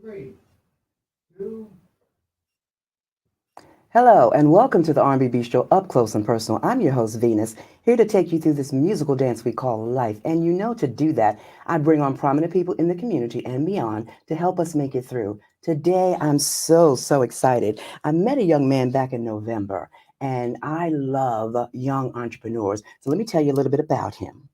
Three, two. Hello, and welcome to the R B Bistro Up Close and Personal. I'm your host, Venus, here to take you through this musical dance we call life. And you know, to do that, I bring on prominent people in the community and beyond to help us make it through. Today, I'm so excited. I met a young man back in November, and I love young entrepreneurs. So let me tell you a little bit about him.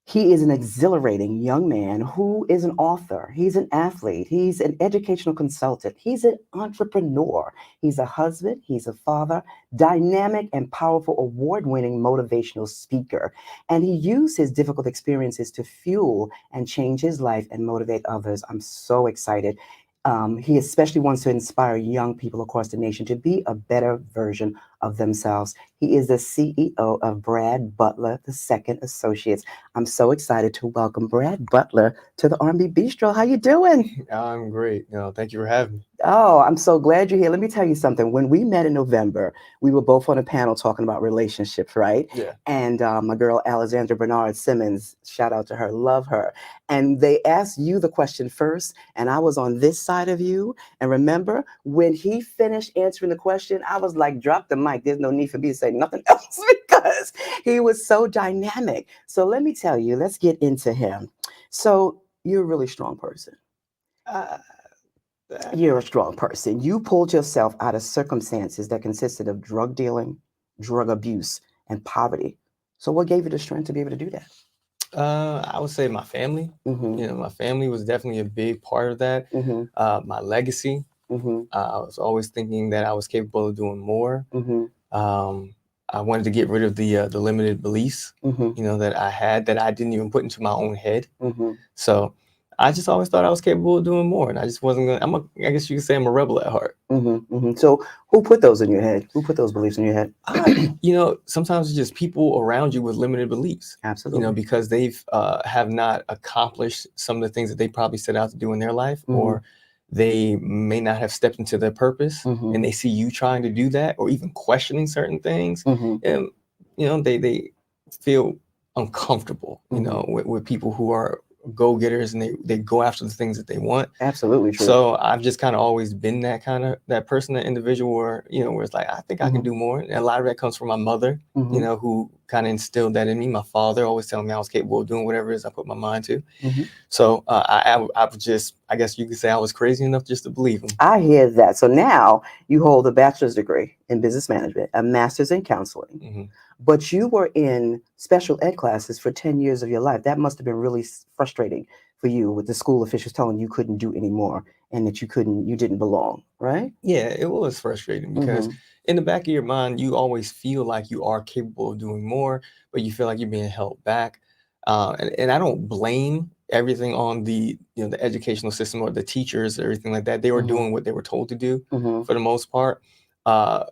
He is an exhilarating young man who is an author. He's an athlete. He's an educational consultant. He's an entrepreneur. He's a husband. He's a father, dynamic and powerful, award winning motivational speaker. And he used his difficult experiences to fuel and change his life and motivate others. I'm so excited. He especially wants to inspire young people across the nation to be a better version of themselves. He is the CEO of Brad Butler II Associates. I'm so excited to welcome Brad Butler to the R&B Bistro. How you doing? I'm great. Thank you for having me. Oh, I'm so glad you're here. Let me tell you something. When we met in November, we were both on a panel talking about relationships, right? Yeah. And my girl Alexandra Bernard Simmons, shout out to her, love her. And they asked you the question first, and I was on this side of you. And remember, when he finished answering the question, I was like, drop the mic. There's no need for me to say nothing else because he was so dynamic. So let me tell you, let's get into him. So you're a really strong person. Uh, uh, You're a strong person. You pulled yourself out of circumstances that consisted of drug dealing, drug abuse, and poverty. So, what gave you the strength to be able to do that? I would say my family. Mm-hmm. My family was definitely a big part of that. Mm-hmm. My legacy. Mm-hmm. I was always thinking that I was capable of doing more. Mm-hmm. Um, I wanted to get rid of the limited beliefs, Mm-hmm. that I had that I didn't even put into my own head. Mm-hmm. So I just always thought I was capable of doing more, and I just wasn't gonna. I guess you could say I'm a rebel at heart. Mm-hmm. Mm-hmm. So, who put those in your head? Who put those beliefs in your head? Uh, Sometimes it's just people around you with limited beliefs. Absolutely. Because they've have not accomplished some of the things that they probably set out to do in their life, Mm-hmm. or they may not have stepped into their purpose, Mm-hmm. and they see you trying to do that, or even questioning certain things, Mm-hmm. and they feel uncomfortable, Mm-hmm. with people who are go-getters, and they go after the things that they want. Absolutely true. So I've just kind of always been that person, that individual where it's like, I think I can Mm-hmm. do more. And a lot of that comes from my mother, Mm-hmm. who kind of instilled that in me. My father always telling me I was capable of doing whatever it is I put my mind to. Mm-hmm. So I was just, I guess you could say I was crazy enough just to believe him. I hear that. So now you hold a bachelor's degree in business management, a master's in counseling, Hmm. but you were in special ed classes for 10 years of your life. That must have been really frustrating for you with the school officials telling you couldn't do anymore and that you didn't belong, right? Yeah, it was frustrating because Mm-hmm. in the back of your mind, you always feel like you are capable of doing more, but you feel like you're being held back. And I don't blame everything on the educational system or the teachers or everything like that. They were Mm-hmm. doing what they were told to do Mm-hmm. for the most part. Uh,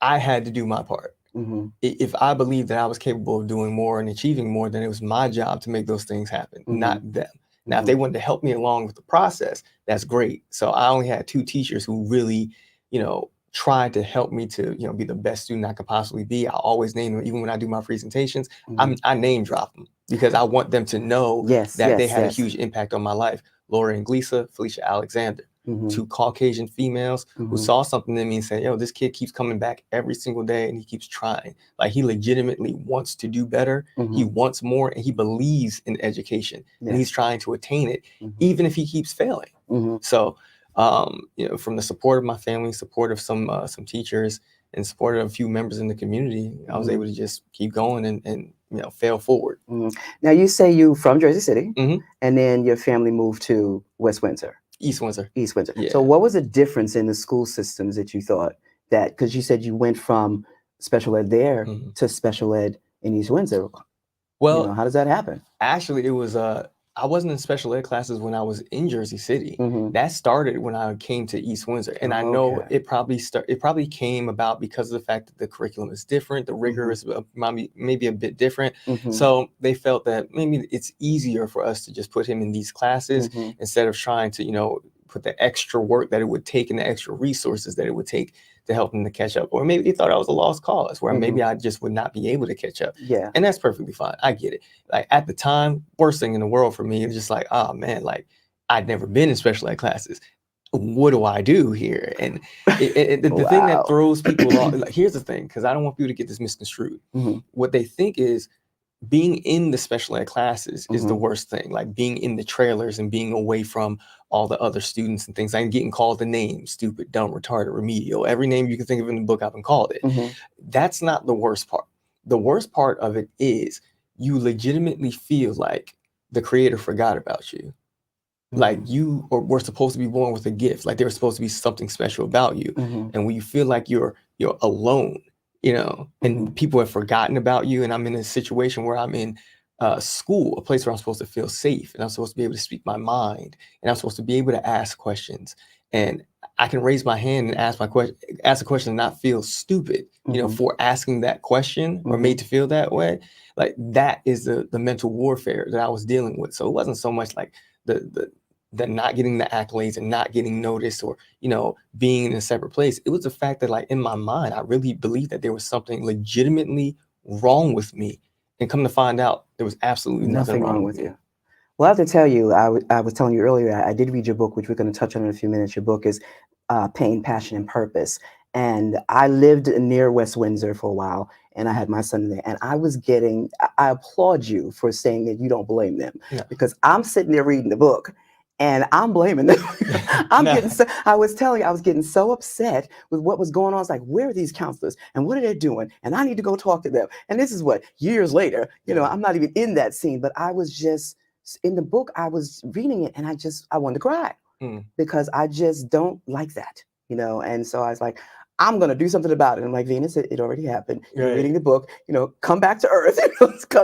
I had to do my part. Mm-hmm. If I believed that I was capable of doing more and achieving more, then it was my job to make those things happen, Mm-hmm. not them. Now, if Mm-hmm. they wanted to help me along with the process, that's great. So I only had two teachers who really, tried to help me to, be the best student I could possibly be. I always name them, even when I do my presentations. Mm-hmm. I name drop them because I want them to know Yes, that they yes, had a yes. huge impact on my life. Laura and Glisa, Felicia Alexander, Mm-hmm. two Caucasian females who Mm-hmm. saw something in me and said, yo, this kid keeps coming back every single day and he keeps trying. Like he legitimately wants to do better. He Mm-hmm. wants more and he believes in education and he's Yes. trying to attain it, Mm-hmm. even if he keeps failing. Mm-hmm. So, from the support of my family, support of some teachers, and support of a few members in the community, I was Mm-hmm. able to just keep going and fail forward. Mm-hmm. Now you say you from Jersey City, Hmm. and then your family moved to West Windsor. East Windsor. East Windsor. So, Yeah. what was the difference in the school systems that you thought that, because you said you went from special ed there Mhm. to special ed in East Windsor? Well, How does that happen? actually, it was I wasn't in special ed classes when I was in Jersey City. Mm-hmm. That started when I came to East Windsor, and I know Okay. it probably came about because of the fact that the curriculum is different, the rigor Mm-hmm. is maybe a bit different. Mm-hmm. So they felt that maybe it's easier for us to just put him in these classes Mm-hmm. instead of trying to put the extra work that it would take and the extra resources that it would take to help him to catch up. Or maybe they thought I was a lost cause, where Mm-hmm. maybe I just would not be able to catch up, Yeah. and that's perfectly fine. I get it. Like at the time, worst thing in the world for me is just like, oh man, like I'd never been in special ed classes. What do I do here? And the thing that Wow. throws people off, like, here's the thing, because I don't want people to get this misconstrued. Mhm. What they think is being in the special ed classes is the Mhm. worst thing, like being in the trailers and being away from all the other students and things. I'm getting called the names, stupid, dumb, retarded, remedial, every name you can think of in the book, I've been called it. Mhm. That's not the worst part. The worst part of it is you legitimately feel like the creator forgot about you. Like Mhm. you were supposed to be born with a gift, like there was supposed to be something special about you. Mhm. And when you feel like you're alone, and Mhm. people have forgotten about you, and I'm in a situation where I'm in school, a place where I'm supposed to feel safe, and I'm supposed to be able to speak my mind, and I'm supposed to be able to ask questions, and I can raise my hand and ask a question and not feel stupid, Mhm. for asking that question or made Mhm. to feel that way. Like that is the mental warfare that I was dealing with. So it wasn't so much like the not getting the accolades and not getting noticed, or being in a separate place. It was the fact that, like, in my mind, I really believed that there was something legitimately wrong with me, and come to find out there was absolutely nothing wrong with me. you. Well, I have to tell you, I was telling you earlier, I did read your book, which we're going to touch on in a few minutes. Your book is Pain, Passion, and Purpose. And I lived near West Windsor for a while, and I had my son there. And I applaud you for saying that you don't blame them, No. because I'm sitting there reading the book and I'm blaming them. No. I was telling you, I was getting so upset with what was going on. I was like, where are these counselors and what are they doing? And I need to go talk to them. And this is what, years later, Yeah. I'm not even in that scene, but I was just, in the book, I was reading it and I wanted to cry because I just don't like that, And so I was like, I'm going to do something about it. And I'm like, Venus, it already happened. You're Right. reading the book, come back to earth,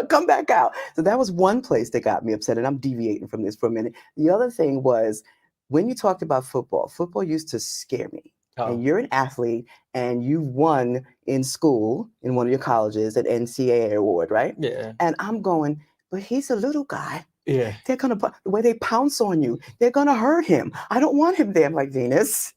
come back out. So that was one place that got me upset. And I'm deviating from this for a minute. The other thing was when you talked about football used to scare me. Oh. And you're an athlete and you won in school in one of your colleges an NCAA award, right? Yeah. And I'm going, but he's a little guy. Yeah. They're the way they pounce on you, they're gonna hurt him. I don't want him there. I'm like, Venus.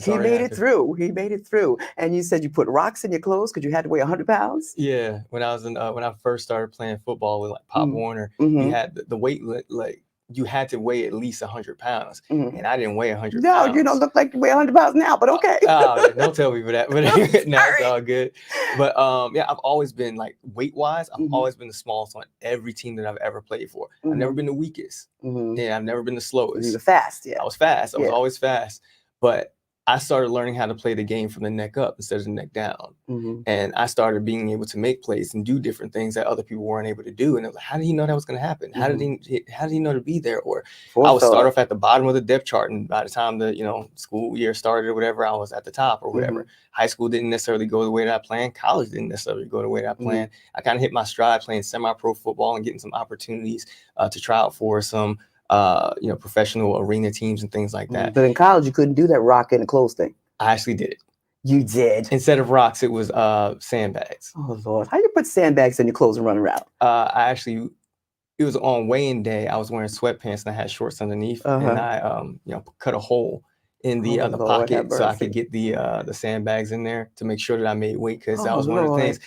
He made it through. He made it through. And you said you put rocks in your clothes because you had to weigh 100 pounds? Yeah. When I first started playing football with, like, Pop Warner, Mm-hmm. you had the weight, like, you had to weigh at least 100 pounds. Mm-hmm. And I didn't weigh 100 No, pounds. you don't look like you weigh 100 pounds now, but okay. Yeah, don't tell me for that. But no, it's all good. But yeah, I've always been, like, weight wise, I've always been the smallest on every team that I've ever played for. I've never been the weakest. Yeah, I've never been the slowest. You were fast, yeah. I was fast. I was Yeah. always fast. But I started learning how to play the game from the neck up instead of the neck down. And I started being able to make plays and do different things that other people weren't able to do. And it was like, how did he know that was going to happen? How did he know to be there? Or I would start off at the bottom of the depth chart, and by the time the school year started or whatever, I was at the top or whatever. High school didn't necessarily go the way that I planned. College didn't necessarily go the way that I planned. I kind of hit my stride playing semi-pro football and getting some opportunities to try out for some professional arena teams and things like that. But in college, you couldn't do that rock in the clothes thing. I actually did it. You did? Instead of rocks, it was sandbags. Oh, Lord. How do you put sandbags in your clothes and run around? It was on weighing day. I was wearing sweatpants and I had shorts underneath, and I cut a hole in the pocket so I could get the sandbags in there to make sure that I made weight, because that was one of the things.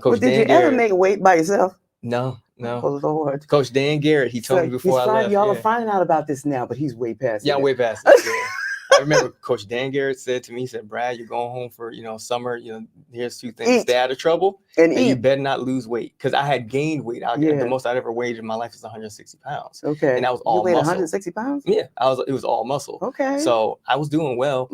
Coach did Dan you Garrett, ever make weight by yourself? No. Oh, Lord. Coach Dan Garrett, he told me before I left. Y'all are finding out about this now, but he's way past it. Yeah, I'm way past it. Yeah. I remember Coach Dan Garrett said to me, he said, Brad, you're going home for, summer, here's two things. Stay out of trouble and you better not lose weight. Because I had gained weight. The most I'd ever weighed in my life is 160 pounds. Okay. And that was all muscle. You weighed muscle. 160 pounds? Yeah, it was all muscle. Okay. So I was doing well.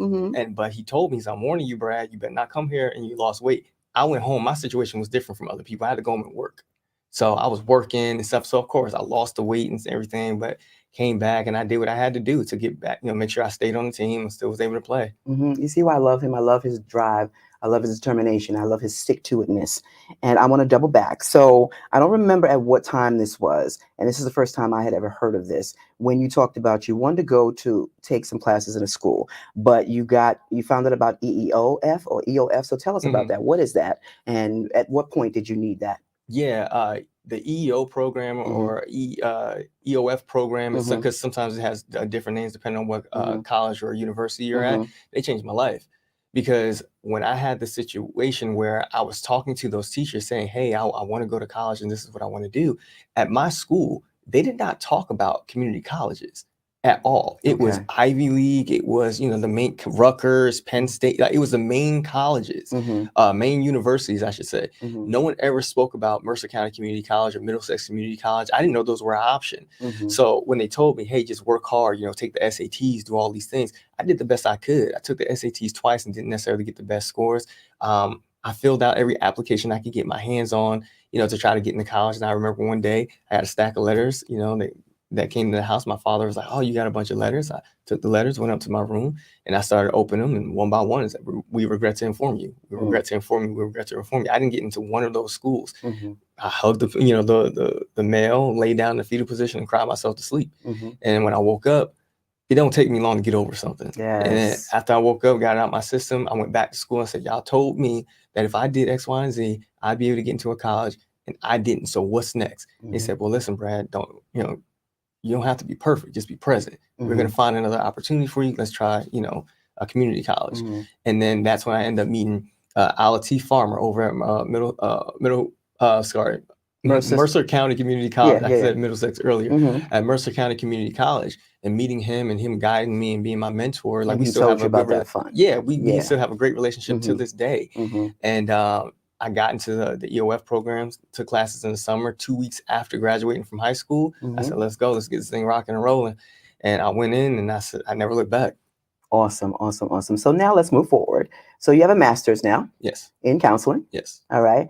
But he told me, I'm warning you, Brad, you better not come here and you lost weight. I went home. My situation was different from other people. I had to go home and work. So I was working and stuff. So of course I lost the weight and everything, but came back and I did what I had to do to get back, make sure I stayed on the team and still was able to play. You see why I love him? I love his drive. I love his determination. I love his stick-to-itness. And I want to double back. So I don't remember at what time this was. And this is the first time I had ever heard of this. When you talked about you wanted to go to take some classes in a school, but you found out about EEOF or EOF. So tell us about that. What is that? And at what point did you need that? Yeah, the EEO program or EOF program, because sometimes it has different names depending on what college or university you're at. They changed my life, because when I had the situation where I was talking to those teachers saying, hey, I want to go to college and this is what I want to do. At my school, they did not talk about community colleges at all. It was Okay. Ivy League. It was, the main Rutgers, Penn State. Like, it was the main colleges, main universities, I should say. No one ever spoke about Mercer County Community College or Middlesex Community College. I didn't know those were an option. So when they told me, hey, just work hard, take the SATs, do all these things, I did the best I could. I took the SATs twice and didn't necessarily get the best scores. I filled out every application I could get my hands on, to try to get into college. And I remember one day I had a stack of letters, that came to the house. My father was like, oh, you got a bunch of letters? I took the letters, went up to my room, and I started opening them. And one by one, it's like, we regret to inform you. We regret to inform you. We regret to inform you. I didn't get into one of those schools. I hugged the mail, laid down in the fetal position, and cried myself to sleep. And when I woke up, it don't take me long to get over something. Yes. And then after I woke up, got it out of my system, I went back to school and said, y'all told me that if I did X, Y, and Z, I'd be able to get into a college, and I didn't. So what's next? They said, well, listen, Brad, you don't have to be perfect. Just be present. We're going to find another opportunity for you. Let's try, a community college. And then that's when I ended up meeting Ala T. Farmer over at Mercer County Community College. I said Middlesex earlier. At Mercer County Community College, and meeting him and him guiding me and being my mentor. Like, And we he still told have you a about good that fun. we still have a great relationship to this day. And I got into the EOF programs, took classes in the summer, 2 weeks after graduating from high school. I said, let's go, let's get this thing rocking and rolling. And I went in and I said, I never looked back. Awesome, awesome, awesome. So now let's move forward. So you have a master's now. Yes. In counseling. Yes. All right.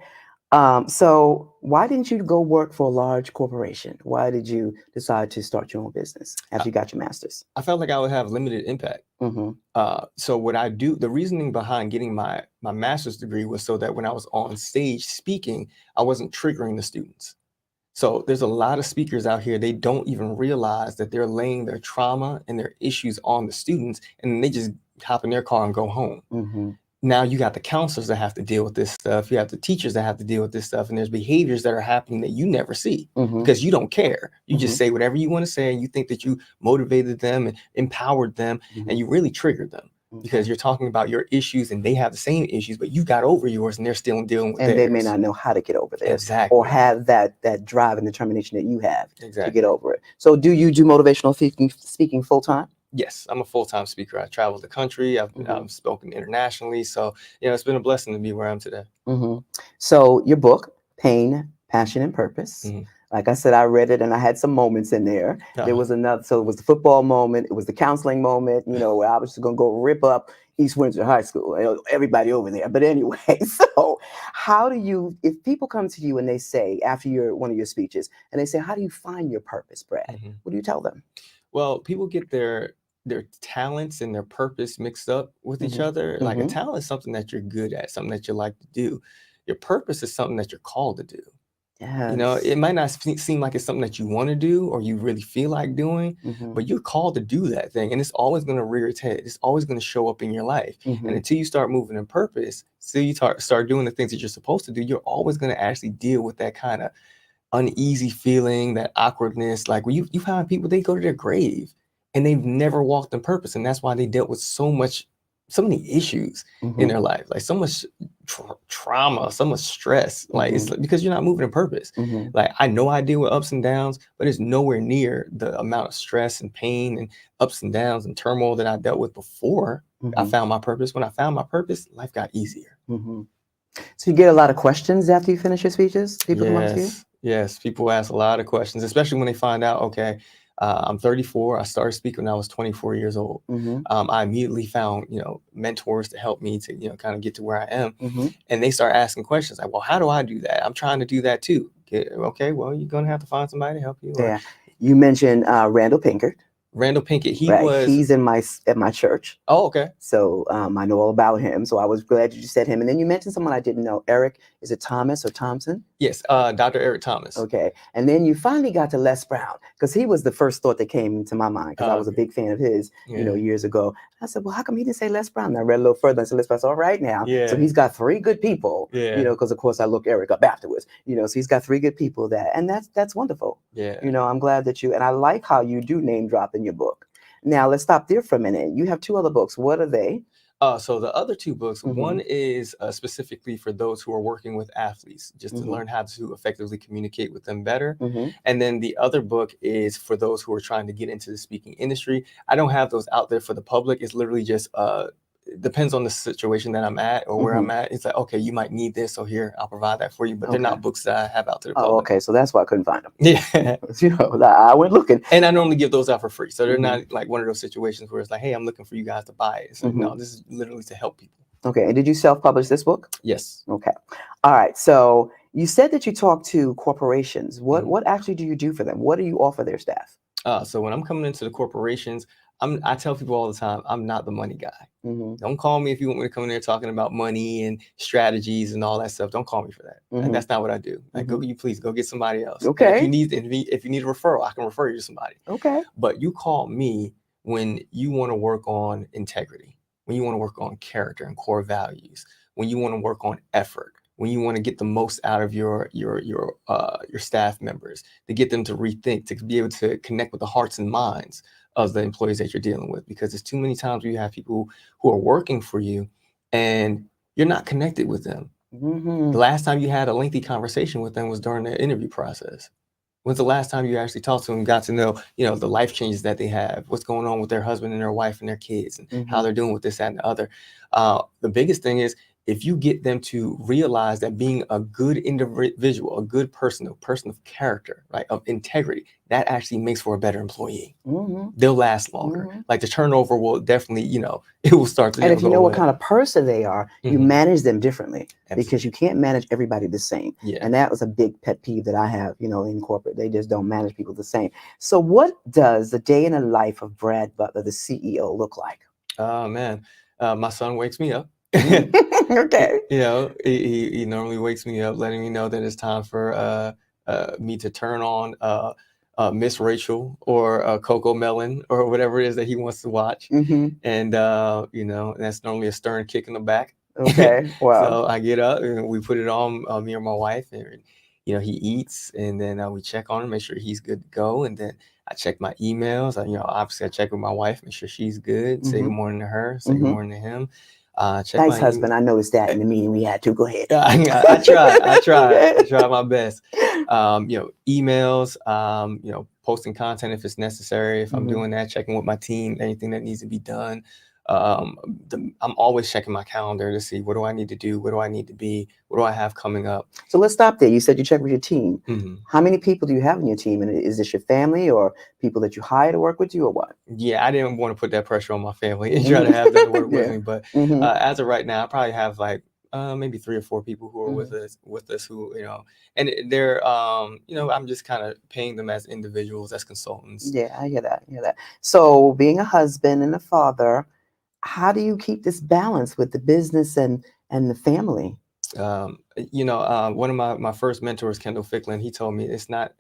So why didn't you go work for a large corporation? Why did you decide to start your own business after you got your master's? I felt like I would have limited impact. So what I do, the reasoning behind getting my master's degree was so that when I was on stage speaking, I wasn't triggering the students. So there's a lot of speakers out here, they don't even realize that they're laying their trauma and their issues on the students, and then they just hop in their car and go home. Now you got the counselors that have to deal with this stuff. You have the teachers that have to deal with this stuff. And there's behaviors that are happening that you never see because you don't care. You just say whatever you want to say, and you think that you motivated them and empowered them, and you really triggered them because you're talking about your issues and they have the same issues, but you got over yours and they're still dealing with theirs. And they may not know how to get over theirs. Exactly. Or have that drive and determination that you have to get over it. So do you do motivational speaking full time? Yes, I'm a full-time speaker. I travel the country. I've spoken internationally. So, it's been a blessing to be where I am today. So your book, Pain, Passion, and Purpose. Like I said, I read it and I had some moments in there. There was another, so it was the football moment. It was the counseling moment, where I was just going to go rip up East Windsor High School, everybody over there. But anyway, so how do you, if people come to you and they say, after one of your speeches, and they say, how do you find your purpose, Brad? What do you tell them? Well, people get their talents and their purpose mixed up with each other. Like, a talent is something that you're good at, something that you like to do. Your purpose is something that you're called to do. Yes. It might not seem like it's something that you want to do or you really feel like doing, but you're called to do that thing. And it's always going to rear its head. It's always going to show up in your life. And until you start moving in purpose, till you start doing the things that you're supposed to do, you're always going to actually deal with that kind of uneasy feeling, that awkwardness. Like, when you find people, they go to their grave and they've never walked in purpose. And that's why they dealt with so many issues in their life, like so much trauma, so much stress. Like, it's because you're not moving in purpose. Like, I know I deal with ups and downs, but it's nowhere near the amount of stress and pain and ups and downs and turmoil that I dealt with before I found my purpose. When I found my purpose, life got easier. So you get a lot of questions after you finish your speeches? People come up to you? Yes, people ask a lot of questions, especially when they find out, okay, I'm 34. I started speaking when I was 24 years old. I immediately found, mentors to help me to, kind of get to where I am. And they start asking questions like, well, how do I do that? I'm trying to do that too. Okay, well, you're going to have to find somebody to help you. Yeah. You mentioned Randall Pinkert. Randall Pinkett, he's in my church. Oh, okay. So I know all about him. So I was glad you said him. And then you mentioned someone I didn't know, Eric. Is it Thomas or Thompson? Yes, Dr. Eric Thomas. Okay. And then you finally got to Les Brown, because he was the first thought that came into my mind, because I was a big fan of his, years ago. I said, well, how come he didn't say Les Brown? And I read a little further and said, Les Brown's all right now. So he's got three good people, because of course I look Eric up afterwards, so he's got three good people and that's wonderful. I'm glad that and I like how you do name drop in your book. Now let's stop there for a minute. You have two other books. What are they? So the other two books, Mhm. one is specifically for those who are working with athletes, just to Mhm. learn how to effectively communicate with them better. Mhm. And then the other book is for those who are trying to get into the speaking industry. I don't have those out there for the public. It's literally just it depends on the situation that I'm at or where I'm at. It's like, okay, you might need this, so here, I'll provide that for you. But they're Okay. not books that I have out to the Oh, public. okay. So that's why I couldn't find them. Yeah. You know, I went looking. And I normally give those out for free. So they're Mhm. not like one of those situations where it's like, hey, I'm looking for you guys to buy it. So no, this is literally to help people. Okay. And did you self-publish this book? Yes. Okay. All right. So you said that you talk to corporations. What actually do you do for them? What do you offer their staff? So when I'm coming into the corporations, I tell people all the time, I'm not the money guy. Mm-hmm. Don't call me if you want me to come in there talking about money and strategies and all that stuff. Don't call me for that. Mhm. That's not what I do. Like, go, you please go get somebody else. And Okay. if you need a referral, I can refer you to somebody. Okay. But you call me when you want to work on integrity, when you want to work on character and core values, when you want to work on effort, when you want to get the most out of your staff members, to get them to rethink, to be able to connect with the hearts and minds of the employees that you're dealing with. Because there's too many times where you have people who are working for you and you're not connected with them. Mm-hmm. The last time you had a lengthy conversation with them was during the interview process. When's the last time you actually talked to them, got to know, the life changes that they have, what's going on with their husband and their wife and their kids, and how they're doing with this, that, and the other. The biggest thing is if you get them to realize that being a good individual, a good person, a person of character, right, of integrity, that actually makes for a better employee. Mm-hmm. They'll last longer. Mhm. Like the turnover will definitely, it will start to And if you go know what away. kind of person they are, you Mhm. manage them differently Absolutely. because you can't manage everybody the same. Yeah. And that was a big pet peeve that I have, in corporate. They just don't manage people the same. So what does the day in the life of Brad Butler, the CEO, look like? Oh, man. My son wakes me up. Okay. He normally wakes me up, letting me know that it's time for me to turn on Miss Rachel or Coco Melon or whatever it is that he wants to watch. Mm-hmm. And that's normally a stern kick in the back. Okay. Wow. So I get up and we put it on, me or my wife, and he eats, and then we check on him, make sure he's good to go, and then I check my emails. Obviously I check with my wife, make sure she's good. Say good morning to her. Say good morning to him. Check Nice my husband. I noticed that in the meeting we had too. Go ahead. I try my best. Emails, posting content if it's necessary. If I'm doing that, checking with my team, anything that needs to be done. I'm always checking my calendar to see what do I need to do, what do I need to be, what do I have coming up. So let's stop there. You said you check with your team. Mm-hmm. How many people do you have in your team? And is this your family or people that you hire to work with you or what? Yeah, I didn't want to put that pressure on my family and try to have them work with me. But Mhm. as of right now, I probably have like maybe 3 or 4 people who are with us who, and they're, I'm just kind of paying them as individuals, as consultants. Yeah, I hear that. So being a husband and a father, how do you keep this balance with the business and the family? One of my first mentors, Kendall Ficklin, he told me it's not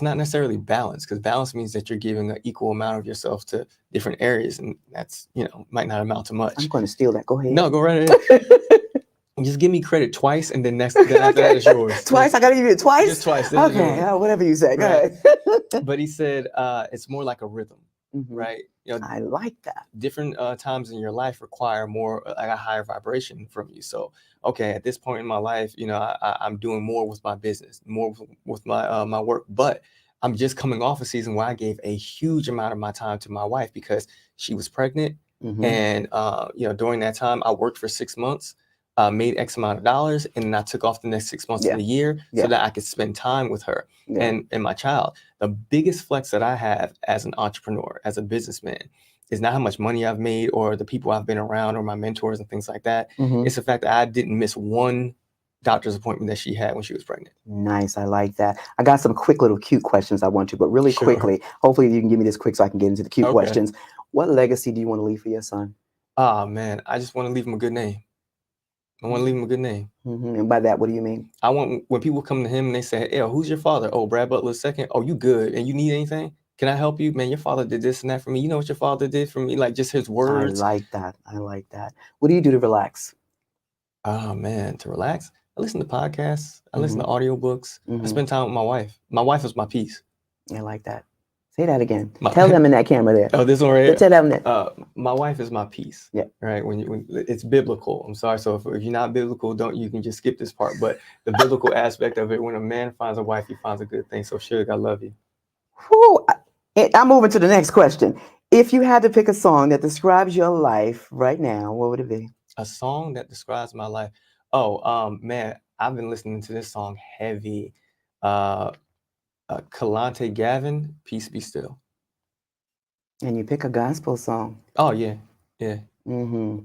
necessarily balance, because balance means that you're giving an equal amount of yourself to different areas, and that's might not amount to much. I'm going to steal that. Go ahead. No, go right ahead. Just give me credit twice, and then after that is yours. Twice? I got to give you it twice? Just twice. Okay, whatever you say. Go ahead. But he said it's more like a rhythm, right? I like that. Different times in your life require more, like a higher vibration from you. So, okay, at this point in my life, I'm doing more with my business, more with my my work, but I'm just coming off a season where I gave a huge amount of my time to my wife because she was pregnant, and during that time I worked for 6 months. Made X amount of dollars, and then I took off the next 6 months of the year so that I could spend time with her and my child. The biggest flex that I have as an entrepreneur, as a businessman, is not how much money I've made or the people I've been around or my mentors and things like that. It's the fact that I didn't miss one doctor's appointment that she had when she was pregnant. Nice. I like that. I got some quick little cute questions I want to, but really quickly, hopefully you can give me this quick so I can get into the cute questions. What legacy do you want to leave for your son? Oh, man, I just want to leave him a good name. I want to leave him a good name. And by that, what do you mean? I want, when people come to him and they say, "Hey, who's your father?" "Oh, Brad Butler II." "Oh, you good? And you need anything? Can I help you? Man, your father did this and that for me. You know what your father did for me?" Like, just his words. I like that. What do you do to relax? Oh, man, to relax, I listen to podcasts. I listen to audiobooks. I spend time with my wife. My wife is my peace. I like that. Say that again. My- Tell them in that camera there. Oh, this one right here. Tell them that. My wife is my peace. Yeah. Right. When it's biblical. I'm sorry. So if you're not biblical, you can just skip this part. But the biblical aspect of it, when a man finds a wife, he finds a good thing. So Suge, I love you. Whew. I'm moving to the next question. If you had to pick a song that describes your life right now, what would it be? A song that describes my life. Oh, man, I've been listening to this song heavy. Kalante Gavin, Peace Be Still. And you pick a gospel song. Oh yeah. Mm-hmm.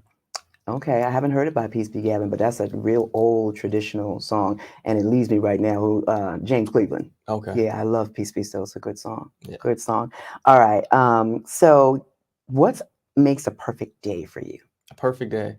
Okay, I haven't heard it by Peace Be Gavin, but that's a real old traditional song, and it leaves me right now. James Cleveland. Okay. Yeah, I love Peace Be Still. It's a good song. Yeah. Good song. All right. So what makes a perfect day for you? A perfect day.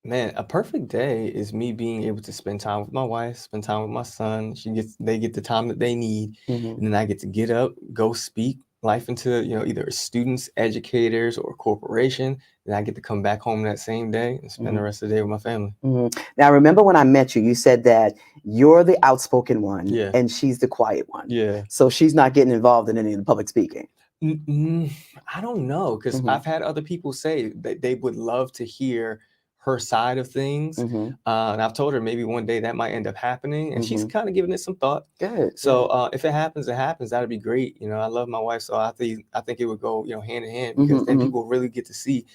Man, a perfect day is me being able to spend time with my wife, spend time with my son. They get the time that they need, Mhm. and then I get to get up, go speak life into, either students, educators, or corporation. Then I get to come back home that same day and spend the rest of the day with my family. Now, remember when I met you, you said that you're the outspoken one, Yeah. and she's the quiet one. Yeah. So she's not getting involved in any of the public speaking. I don't know, because I've had other people say that they would love to hear her side of things. And I've told her maybe one day that might end up happening, and she's kind of giving it some thought. Good. So if it happens, it happens. That'd be great. I love my wife, so I think it would go, hand in hand, because then people really get to see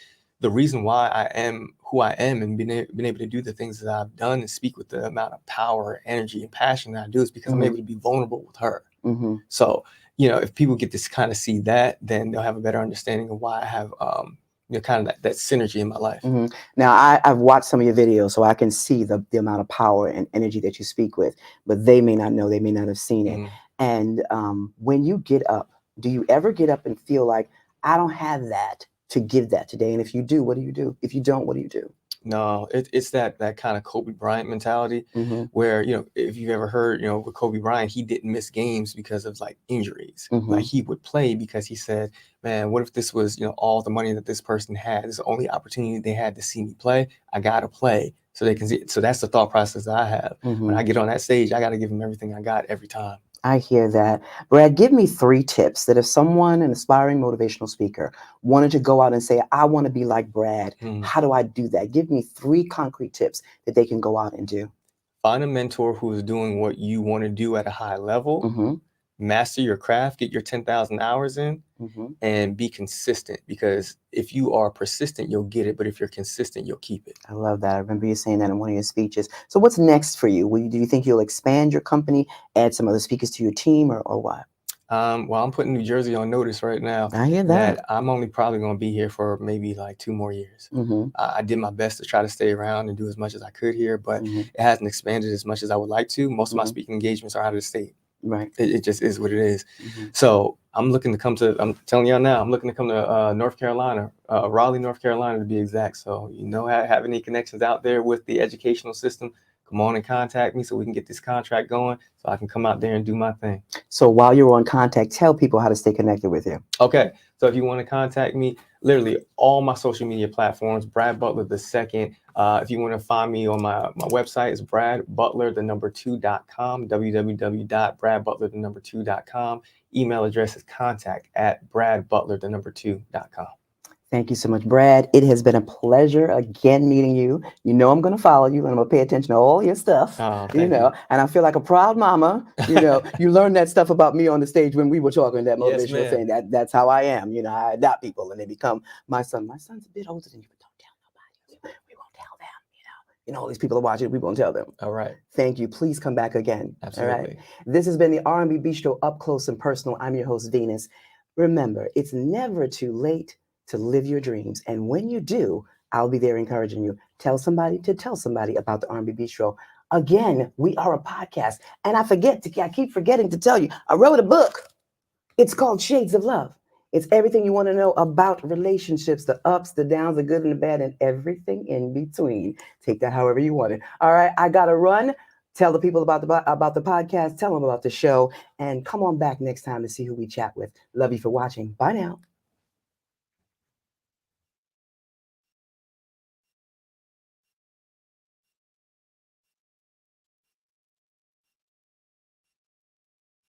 the reason why I am who I am, and been able to do the things that I've done and speak with the amount of power, energy, and passion that I do is because I'm able to be vulnerable with her. So, if people get to kind of see that, then they'll have a better understanding of why I have, kind of that synergy in my life. Now, I've watched some of your videos, so I can see the amount of power and energy that you speak with, but they may not know, they may not have seen it. And when you get up, do you ever get up and feel like, I don't have that to give that today? And if you do, what do you do? If you don't, what do you do? No, it's that kind of Kobe Bryant mentality, where, if you ever heard, with Kobe Bryant, he didn't miss games because of like injuries. Like, he would play because he said, man, what if this was, all the money that this person had? It's the only opportunity they had to see me play. I gotta play so they can see it. So that's the thought process that I have. When I get on that stage, I gotta give them everything I got every time. I hear that. Brad, give me 3 tips that if someone, an aspiring motivational speaker, wanted to go out and say, I want to be like Brad, how do I do that? Give me 3 concrete tips that they can go out and do. Find a mentor who is doing what you want to do at a high level. Master your craft, get your 10,000 hours in, and be consistent, because if you are persistent, you'll get it. But if you're consistent, you'll keep it. I love that. I remember you saying that in one of your speeches. So what's next for you? Do you think you'll expand your company, add some other speakers to your team, or what? Well, I'm putting New Jersey on notice right now. I hear that. I'm only probably going to be here for maybe like 2 more years. I did my best to try to stay around and do as much as I could here, but it hasn't expanded as much as I would like to. Most of my speaking engagements are out of the state. Right. It just is what it is. So I'm telling y'all now, I'm looking to come to North Carolina, Raleigh, North Carolina to be exact. So, have any connections out there with the educational system, come on and contact me so we can get this contract going, so I can come out there and do my thing. So while you're on contact, tell people how to stay connected with you. Okay. So if you want to contact me, literally all my social media platforms, Brad Butler II. If you want to find me on my website, it's bradbutler2.com, www.bradbutler2.com. Email address is contact@bradbutler2.com. Thank you so much, Brad. It has been a pleasure again meeting you. I'm going to follow you, and I'm going to pay attention to all your stuff. Thank you. And I feel like a proud mama. You learned that stuff about me on the stage when we were talking that motivational thing. That's how I am. I adopt people, and they become my son. My son's a bit older than you, but don't tell nobody. We won't tell them. All these people are watching. We won't tell them. All right. Thank you. Please come back again. Absolutely. All right. This has been the R B Bistro Up Close and Personal. I'm your host, Venus. Remember, it's never too late to live your dreams. And when you do, I'll be there encouraging you. Tell somebody to tell somebody about the R B Bistro. Again, we are a podcast. And I keep forgetting to tell you, I wrote a book. It's called Shades of Love. It's everything you want to know about relationships, the ups, the downs, the good and the bad, and everything in between. Take that however you want it. All right, I got to run. Tell the people about the podcast. Tell them about the show. And come on back next time to see who we chat with. Love you for watching. Bye now.